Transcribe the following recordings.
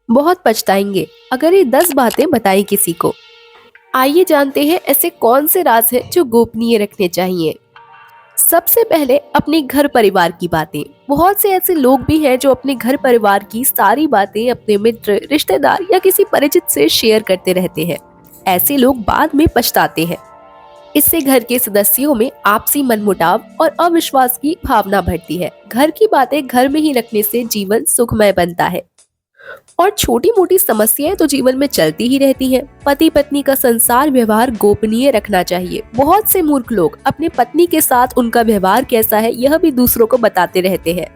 बहुत पछताएंगे अगर ये 10 बातें बताई किसी को। आइए जानते हैं ऐसे कौन से राज हैं जो गोपनीय रखने चाहिए। सबसे पहले अपने घर परिवार की बातें। बहुत से ऐसे लोग भी हैं जो अपने घर परिवार की सारी बातें अपने मित्र, रिश्तेदार या किसी परिचित से शेयर करते रहते हैं। ऐसे लोग बाद में पछताते हैं। इससे घर के सदस्यों में आपसी मनमुटाव और अविश्वास की भावना बढ़ती है। घर की बातें घर में ही रखने से जीवन सुखमय बनता है। और छोटी मोटी समस्याएं तो जीवन में चलती ही रहती हैं। पति पत्नी का संसार व्यवहार गोपनीय रखना चाहिए। बहुत से मूर्ख लोग अपनी पत्नी के साथ उनका व्यवहार कैसा है यह भी दूसरों को बताते रहते हैं।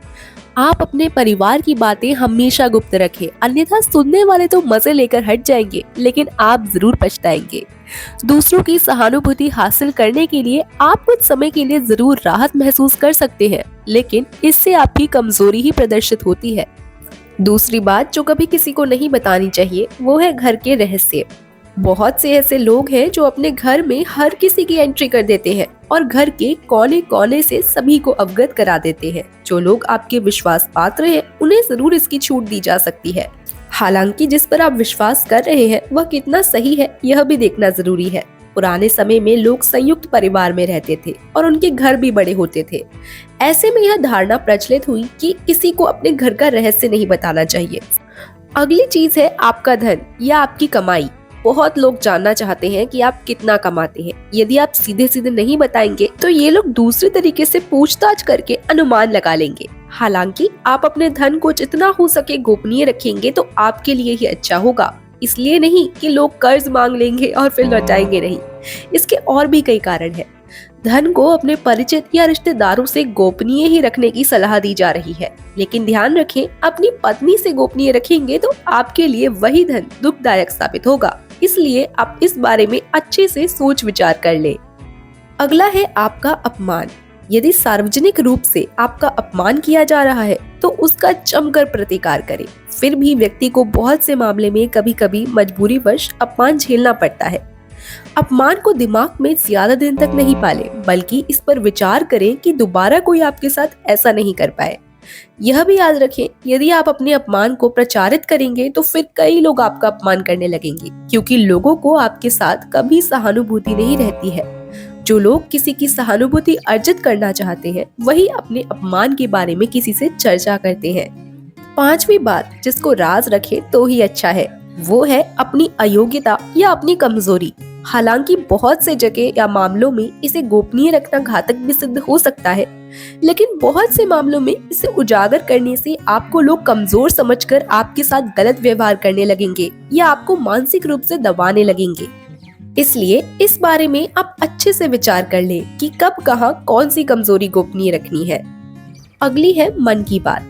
आप अपने परिवार की बातें हमेशा गुप्त रखें, अन्यथा सुनने वाले तो मजे लेकर हट जाएंगे, लेकिन आप जरूर पछताएंगे। दूसरों की सहानुभूति हासिल करने के लिए आप कुछ समय के लिए जरूर राहत महसूस कर सकते हैं, लेकिन इससे आपकी कमजोरी ही प्रदर्शित होती है। दूसरी बात जो कभी किसी को नहीं बतानी चाहिए वो है घर के रहस्य। बहुत से ऐसे लोग हैं जो अपने घर में हर किसी की एंट्री कर देते हैं और घर के कोने कोने से सभी को अवगत करा देते हैं। जो लोग आपके विश्वास पात्र हैं उन्हें जरूर इसकी छूट दी जा सकती है। हालांकि जिस पर आप विश्वास कर रहे हैं वह कितना सही है यह भी देखना जरूरी है। पुराने समय में लोग संयुक्त परिवार में रहते थे और उनके घर भी बड़े होते थे। ऐसे में यह धारणा प्रचलित हुई कि किसी को अपने घर का रहस्य नहीं बताना चाहिए। अगली चीज है आपका धन या आपकी कमाई। बहुत लोग जानना चाहते हैं कि आप कितना कमाते हैं। यदि आप सीधे सीधे नहीं बताएंगे तो ये लोग दूसरे तरीके से पूछताछ करके अनुमान लगा लेंगे। हालांकि आप अपने धन को जितना हो सके गोपनीय रखेंगे तो आपके लिए ही अच्छा होगा। इसलिए नहीं कि लोग कर्ज मांग लेंगे और फिर लौटाएंगे नहीं। इसके और भी कई कारण हैं। धन को अपने परिचित या रिश्तेदारों से गोपनीय ही रखने की सलाह दी जा रही है, लेकिन ध्यान रखें अपनी पत्नी से गोपनीय रखेंगे तो आपके लिए वही धन दुखदायक साबित होगा। इसलिए आप इस बारे में अच्छे से सोच विचार कर लें। अगला है आपका अपमान। यदि सार्वजनिक रूप से आपका अपमान किया जा रहा है तो उसका जमकर प्रतिकार करें। फिर भी व्यक्ति को बहुत से मामले में कभी कभी मजबूरीवश अपमान झेलना पड़ता है। अपमान को दिमाग में ज्यादा दिन तक नहीं पालें, बल्कि इस पर विचार करें कि दोबारा कोई आपके साथ ऐसा नहीं कर पाए। यह भी याद रखें, यदि आप अपने अपमान को प्रचारित करेंगे तो फिर कई लोग आपका अपमान करने लगेंगे, क्योंकि लोगों को आपके साथ कभी सहानुभूति नहीं रहती है। जो लोग किसी की सहानुभूति अर्जित करना चाहते हैं वही अपने अपमान के बारे में किसी से चर्चा करते हैं। पांचवी बात जिसको राज रखें तो ही अच्छा है, वो है अपनी अयोग्यता या अपनी कमजोरी। हालांकि बहुत से जगह या मामलों में इसे गोपनीय रखना घातक भी सिद्ध हो सकता है, लेकिन बहुत से मामलों में इसे उजागर करने से आपको लोग कमजोर समझकर आपके साथ गलत व्यवहार करने लगेंगे या आपको मानसिक रूप से दबाने लगेंगे। इसलिए इस बारे में आप अच्छे से विचार कर लें कि कब कहां कौन सी कमजोरी गोपनीय रखनी है। अगली है मन की बात।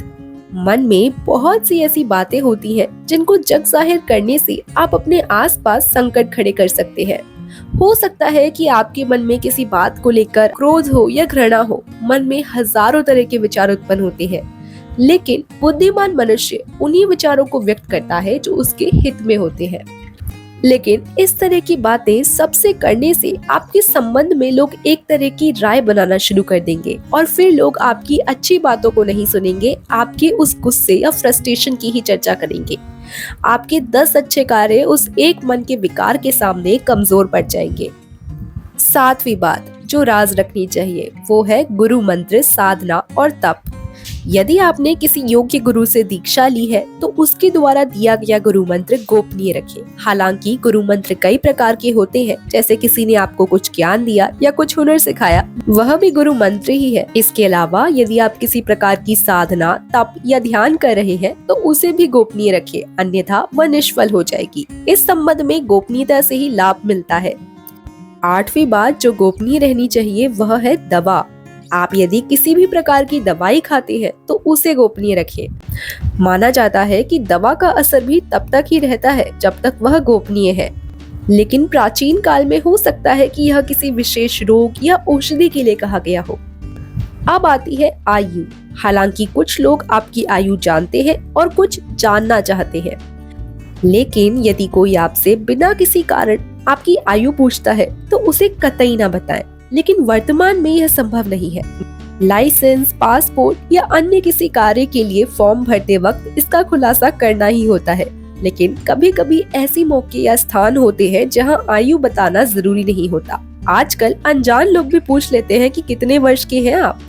मन में बहुत सी ऐसी बातें होती हैं जिनको जग जाहिर करने से आप अपने आसपास संकट खड़े कर सकते हैं। हो सकता है कि आपके मन में किसी बात को लेकर क्रोध हो या घृणा हो। मन में हजारों तरह के विचार उत्पन्न होते हैं, लेकिन बुद्धिमान मनुष्य उन्हीं विचारों को व्यक्त करता है जो उसके हित में होते हैं। लेकिन इस तरह की बातें सबसे करने से आपके संबंध में लोग एक तरह की राय बनाना शुरू कर देंगे और फिर लोग आपकी अच्छी बातों को नहीं सुनेंगे, आपके उस गुस्से या फ्रस्ट्रेशन की ही चर्चा करेंगे। आपके 10 अच्छे कार्य उस एक मन के विकार के सामने कमजोर पड़ जाएंगे। सातवीं बात जो राज रखनी चाहिए वो है गुरु मंत्र, साधना और तप। यदि आपने किसी योग्य गुरु से दीक्षा ली है तो उसके द्वारा दिया गया गुरु मंत्र गोपनीय रखें। हालांकि गुरु मंत्र कई प्रकार के होते हैं, जैसे किसी ने आपको कुछ ज्ञान दिया या कुछ हुनर सिखाया, वह भी गुरु मंत्र ही है। इसके अलावा यदि आप किसी प्रकार की साधना, तप या ध्यान कर रहे हैं तो उसे भी गोपनीय रखें, अन्यथा वह निष्फल हो जाएगी। इस संबंध में गोपनीयता से ही लाभ मिलता है। आठवीं बात जो गोपनीय रहनी चाहिए वह है दवा। आप यदि किसी भी प्रकार की दवाई खाते हैं तो उसे गोपनीय रखें। माना जाता है कि दवा का असर भी तब तक ही रहता है जब तक वह गोपनीय है, लेकिन प्राचीन काल में हो सकता है कि यह किसी विशेष रोग या औषधि के लिए कहा गया हो। अब आती है आयु। हालांकि कुछ लोग आपकी आयु जानते हैं और कुछ जानना चाहते हैं, लेकिन यदि कोई आपसे बिना किसी कारण आपकी आयु पूछता है तो उसे कतई ना बताएं। लेकिन वर्तमान में यह संभव नहीं है। लाइसेंस, पासपोर्ट या अन्य किसी कार्य के लिए फॉर्म भरते वक्त इसका खुलासा करना ही होता है। लेकिन कभी कभी ऐसी मौके या स्थान होते हैं जहां आयु बताना जरूरी नहीं होता। आजकल अनजान लोग भी पूछ लेते हैं कि कितने वर्ष के हैं आप।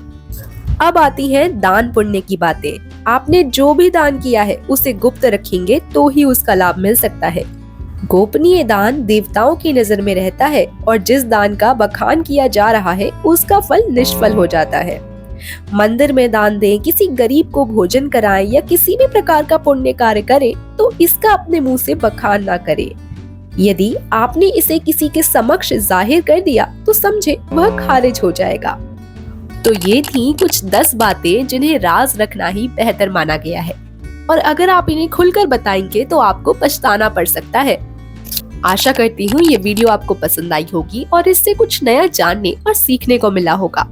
अब आती हैं दान पुण्य की बातें। आपने जो भी दान किया है उसे गुप्त रखेंगे तो ही उसका लाभ मिल सकता है। गोपनीय दान देवताओं की नजर में रहता है और जिस दान का बखान किया जा रहा है उसका फल निष्फल हो जाता है। मंदिर में दान दें, किसी गरीब को भोजन कराएं या किसी भी प्रकार का पुण्य कार्य करें तो इसका अपने मुंह से बखान ना करें। यदि आपने इसे किसी के समक्ष जाहिर कर दिया तो समझे वह खारिज हो जाएगा। तो ये थी कुछ 10 बातें जिन्हें राज रखना ही बेहतर माना गया है, और अगर आप इन्हें खुलकर बताएंगे तो आपको पछताना पड़ सकता है। आशा करती हूँ ये वीडियो आपको पसंद आई होगी और इससे कुछ नया जानने और सीखने को मिला होगा।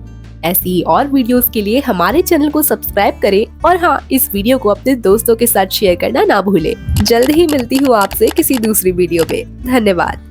ऐसी ही और वीडियोस के लिए हमारे चैनल को सब्सक्राइब करें और हाँ, इस वीडियो को अपने दोस्तों के साथ शेयर करना ना भूलें। जल्द ही मिलती हूँ आपसे किसी दूसरी वीडियो में। धन्यवाद।